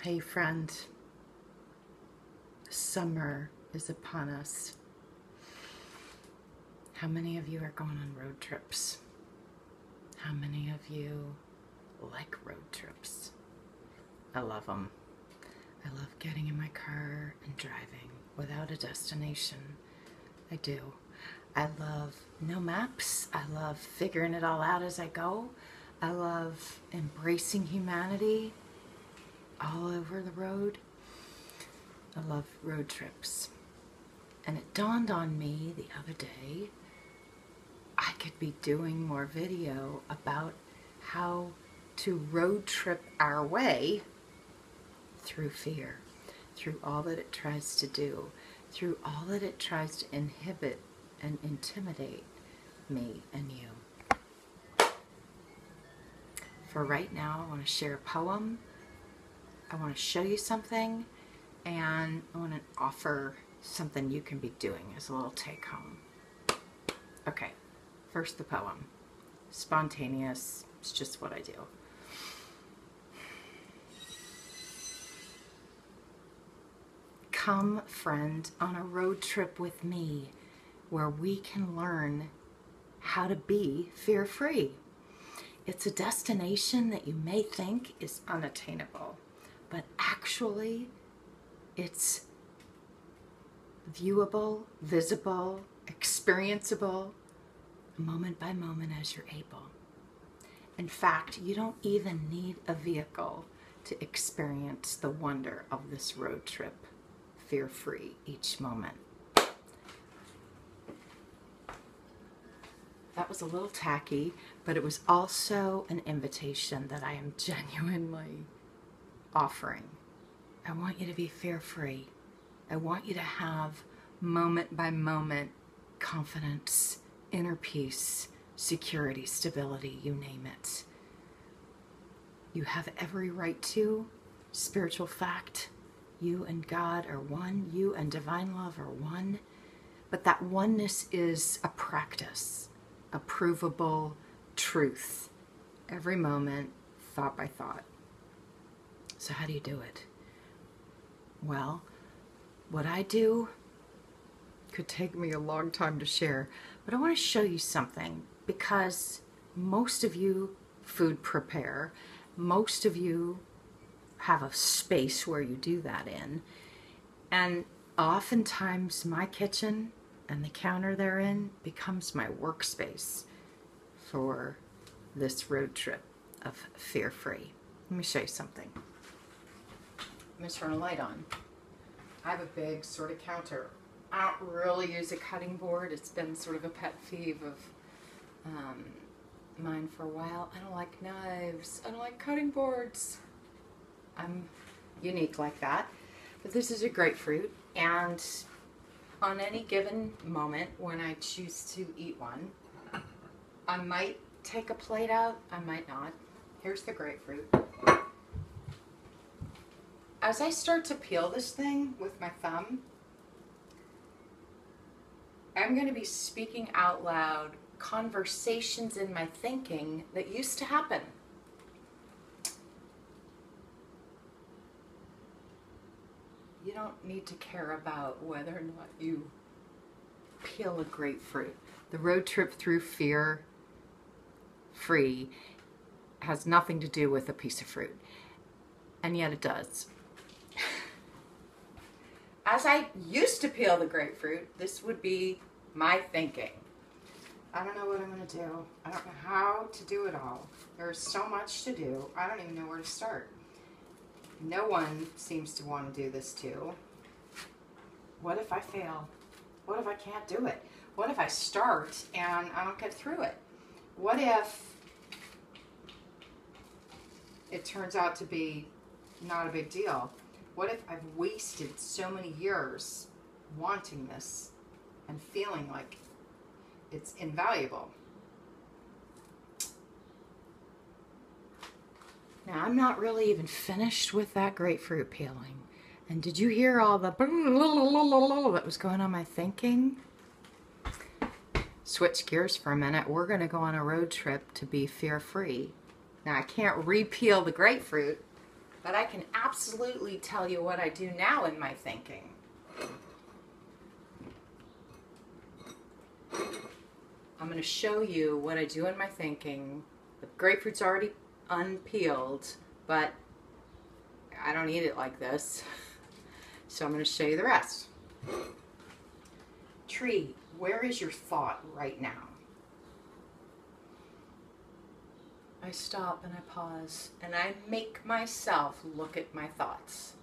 Hey friend, summer is upon us. How many of you are going on road trips? How many of you like road trips? I love them. I love getting in my car and driving without a destination. I do. I love no maps. I love figuring it all out as I go. I love embracing humanity all over the road. I love road trips. And it dawned on me the other day, I could be doing more video about how to road trip our way through fear, through all that it tries to do, through all that it tries to inhibit and intimidate me and you. For right now, I want to share a poem. I want to show you something, and I want to offer something you can be doing as a little take home. Okay, first the poem. Spontaneous, it's just what I do. Come, friend, on a road trip with me where we can learn how to be fear-free. It's a destination that you may think is unattainable, but actually it's viewable, visible, experienceable, moment by moment as you're able. In fact, you don't even need a vehicle to experience the wonder of this road trip, fear-free each moment. That was a little tacky, but it was also an invitation that I am genuinely offering. I want you to be fear-free. I want you to have moment by moment confidence, inner peace, security, stability, you name it. You have every right to. Spiritual fact, you and God are one, you and divine love are one, but that oneness is a practice, a provable truth, every moment, thought by thought. So how do you do it? Well, what I do could take me a long time to share, but I want to show you something because most of you food prepare, most of you have a space where you do that in, and oftentimes my kitchen and the counter therein becomes my workspace for this road trip of fear-free. Let me show you something. I'm going to turn a light on. I have a big sort of counter. I don't really use a cutting board. It's been sort of a pet peeve of mine for a while. I don't like knives. I don't like cutting boards. I'm unique like that. But this is a grapefruit, and on any given moment when I choose to eat one, I might take a plate out, I might not. Here's the grapefruit. As I start to peel this thing with my thumb, I'm going to be speaking out loud conversations in my thinking that used to happen. You don't need to care about whether or not you peel a grapefruit. The road trip through fear-free has nothing to do with a piece of fruit, and yet it does. As I used to peel the grapefruit, this would be my thinking. I don't know what I'm going to do. I don't know how to do it all. There's so much to do. I don't even know where to start. No one seems to want to do this too. What if I fail? What if I can't do it? What if I start and I don't get through it? What if it turns out to be not a big deal? What if I've wasted so many years wanting this and feeling like it's invaluable? Now, I'm not really even finished with that grapefruit peeling. And did you hear all the that was going on my thinking? Switch gears for a minute. We're going to go on a road trip to be fear-free. Now, I can't re-peel the grapefruit. but I can absolutely tell you what I do now in my thinking. I'm going to show you what I do in my thinking. The grapefruit's already unpeeled, but I don't eat it like this. So I'm going to show you the rest. Tree, where is your thought right now? I stop and I pause and I make myself look at my thoughts.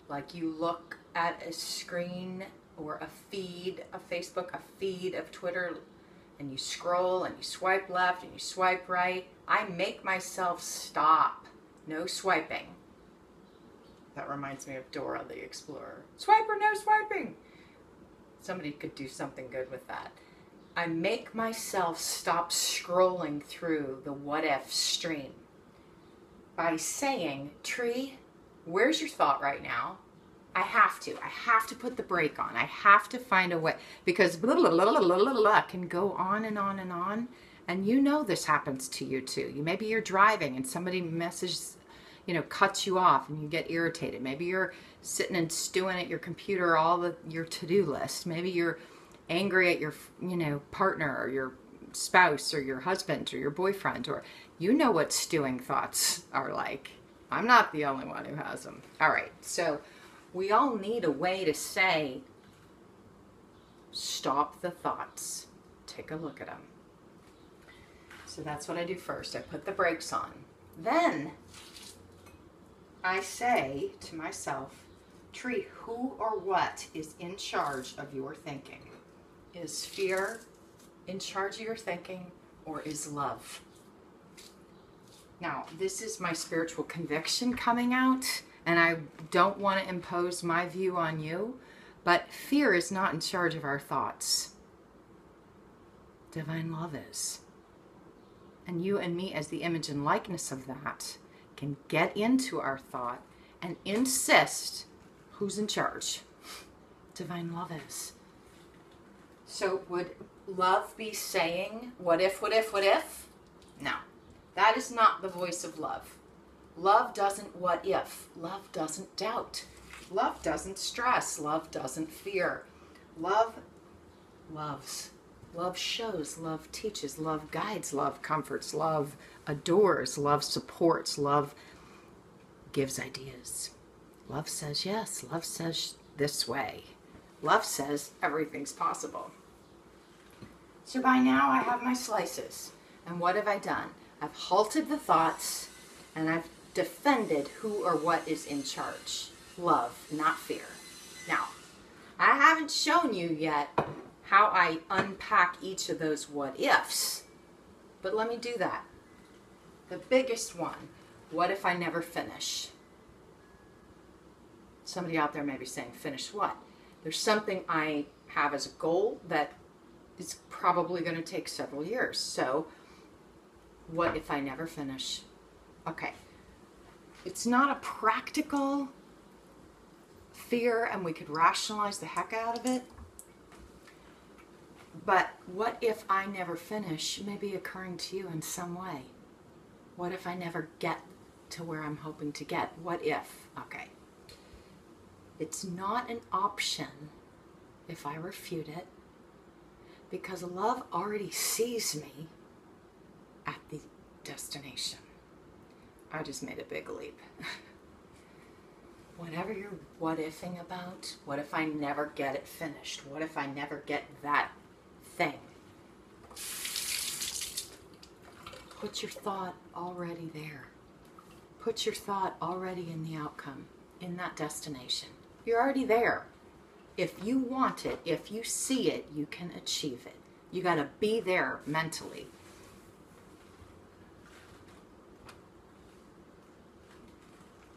Like you look at a screen or a feed of Facebook, a feed of Twitter, and you scroll and you swipe left and you swipe right. I make myself stop. No swiping. That reminds me of Dora the Explorer. Swipe or no swiping. Somebody could do something good with that. I make myself stop scrolling through the what if stream by saying, Tree, where's your thought right now? I have to put the brake on. I have to find a way, because blah, blah, blah, blah, blah, blah, can go on and on and on. And you know this happens to you too. Maybe you're driving and somebody messages, cuts you off and you get irritated. Maybe you're sitting and stewing at your computer your to-do list. Maybe you're angry at your partner or your spouse or your husband or your boyfriend, or what stewing thoughts are like. I'm not the only one who has them. All right, so we all need a way to say, stop the thoughts. Take a look at them. So that's what I do first. I put the brakes on. Then I say to myself, Tree, who or what is in charge of your thinking? Is fear in charge of your thinking, or is love? Now, this is my spiritual conviction coming out, and I don't want to impose my view on you, but fear is not in charge of our thoughts. Divine love is. And you and me, as the image and likeness of that, can get into our thought and insist who's in charge. Divine love is. So would love be saying, what if, what if, what if? No, that is not the voice of love. Love doesn't what if. Love doesn't doubt. Love doesn't stress. Love doesn't fear. Love loves. Love shows. Love teaches. Love guides. Love comforts. Love adores. Love supports. Love gives ideas. Love says yes. Love says this way. Love says everything's possible. So by now I have my slices. And what have I done? I've halted the thoughts and I've defended who or what is in charge. Love, not fear. Now, I haven't shown you yet how I unpack each of those what ifs, but let me do that. The biggest one, what if I never finish? Somebody out there may be saying, finish what? There's something I have as a goal that is probably going to take several years. So, what if I never finish? Okay. It's not a practical fear, and we could rationalize the heck out of it. But what if I never finish may be occurring to you in some way? What if I never get to where I'm hoping to get? What if? Okay. It's not an option if I refute it, because love already sees me at the destination. I just made a big leap. Whatever you're what-ifing about, what if I never get it finished? What if I never get that thing? Put your thought already there. Put your thought already in the outcome, in that destination. You're already there. If you want it, if you see it, you can achieve it. You got to be there mentally.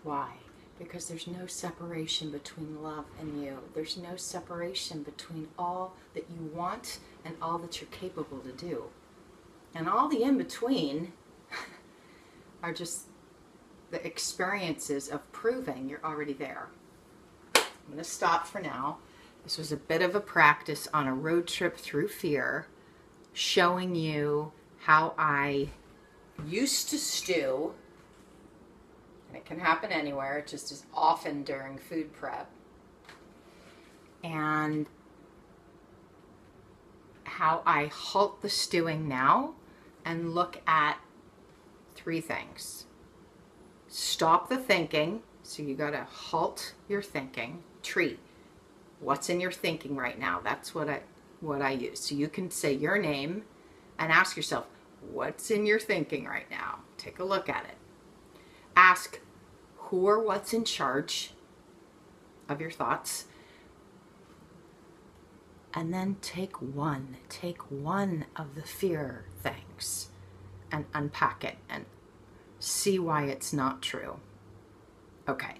Why? Because there's no separation between love and you. There's no separation between all that you want and all that you're capable to do. And all the in-between are just the experiences of proving you're already there. I'm going to stop for now. This was a bit of a practice on a road trip through fear, showing you how I used to stew And it can happen anywhere. It just is often during food prep. And how I halt the stewing now and look at 3 things. Stop the thinking. So you got to halt your thinking. Tree. What's in your thinking right now? That's what I use. So you can say your name and ask yourself, what's in your thinking right now? Take a look at it. Ask who or what's in charge of your thoughts. And then take one of the fear things and unpack it and see why it's not true. Okay.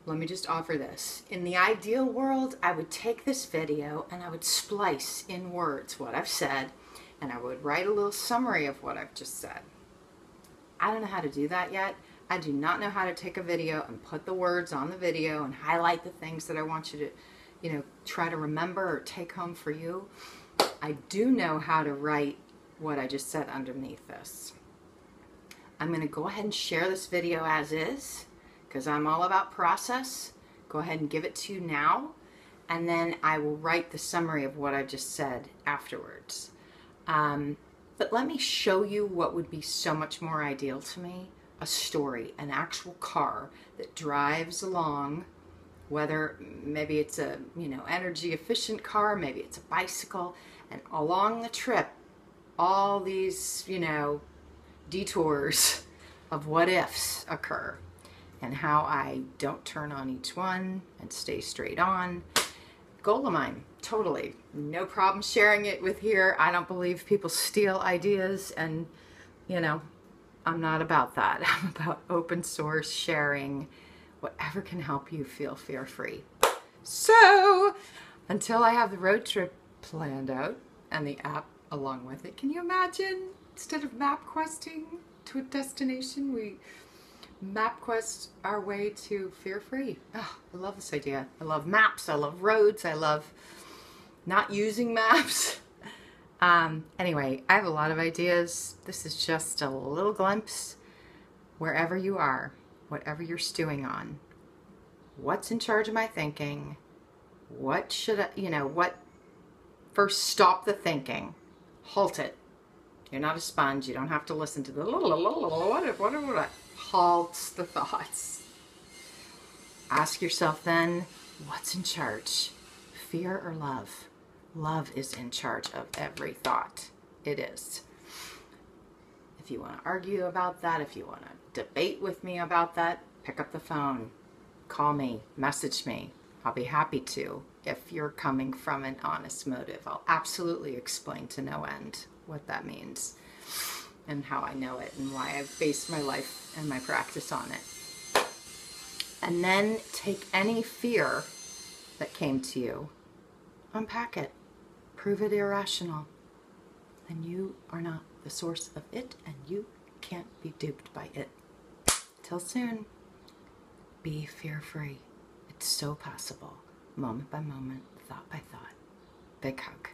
Let me just offer this. In the ideal world, I would take this video and I would splice in words what I've said, and I would write a little summary of what I've just said. I don't know how to do that yet. I do not know how to take a video and put the words on the video and highlight the things that I want you to, try to remember or take home for you. I do know how to write what I just said underneath this. I'm going to go ahead and share this video as is, because I'm all about process. Go ahead and give it to you now, and then I will write the summary of what I just said afterwards. But let me show you what would be so much more ideal to me. A story, an actual car that drives along, whether maybe it's a, energy efficient car, maybe it's a bicycle, and along the trip, all these, detours of what ifs occur, and how I don't turn on each one and stay straight on. Goal of mine, totally. No problem sharing it with here. I don't believe people steal ideas, and, I'm not about that. I'm about open source sharing, whatever can help you feel fear-free. So, until I have the road trip planned out and the app along with it, can you imagine, instead of map questing to a destination, we map quest our way to fear-free? Oh, I love this idea. I love maps. I love roads. I love not using maps. Anyway, I have a lot of ideas. This is just a little glimpse. Wherever you are, whatever you're stewing on, what's in charge of my thinking? What should I, first stop the thinking. Halt it. You're not a sponge. You don't have to listen to the what. Halt the thoughts. Ask yourself then, what's in charge? Fear or love? Love is in charge of every thought. It is. If you want to argue about that, if you want to debate with me about that, pick up the phone, call me, message me. I'll be happy to if you're coming from an honest motive. I'll absolutely explain to no end what that means and how I know it and why I've based my life and my practice on it. And then take any fear that came to you, unpack it, prove it irrational, and you are not the source of it, and you can't be duped by it. Till soon, be fear-free. It's so possible, moment by moment, thought by thought. Big hug.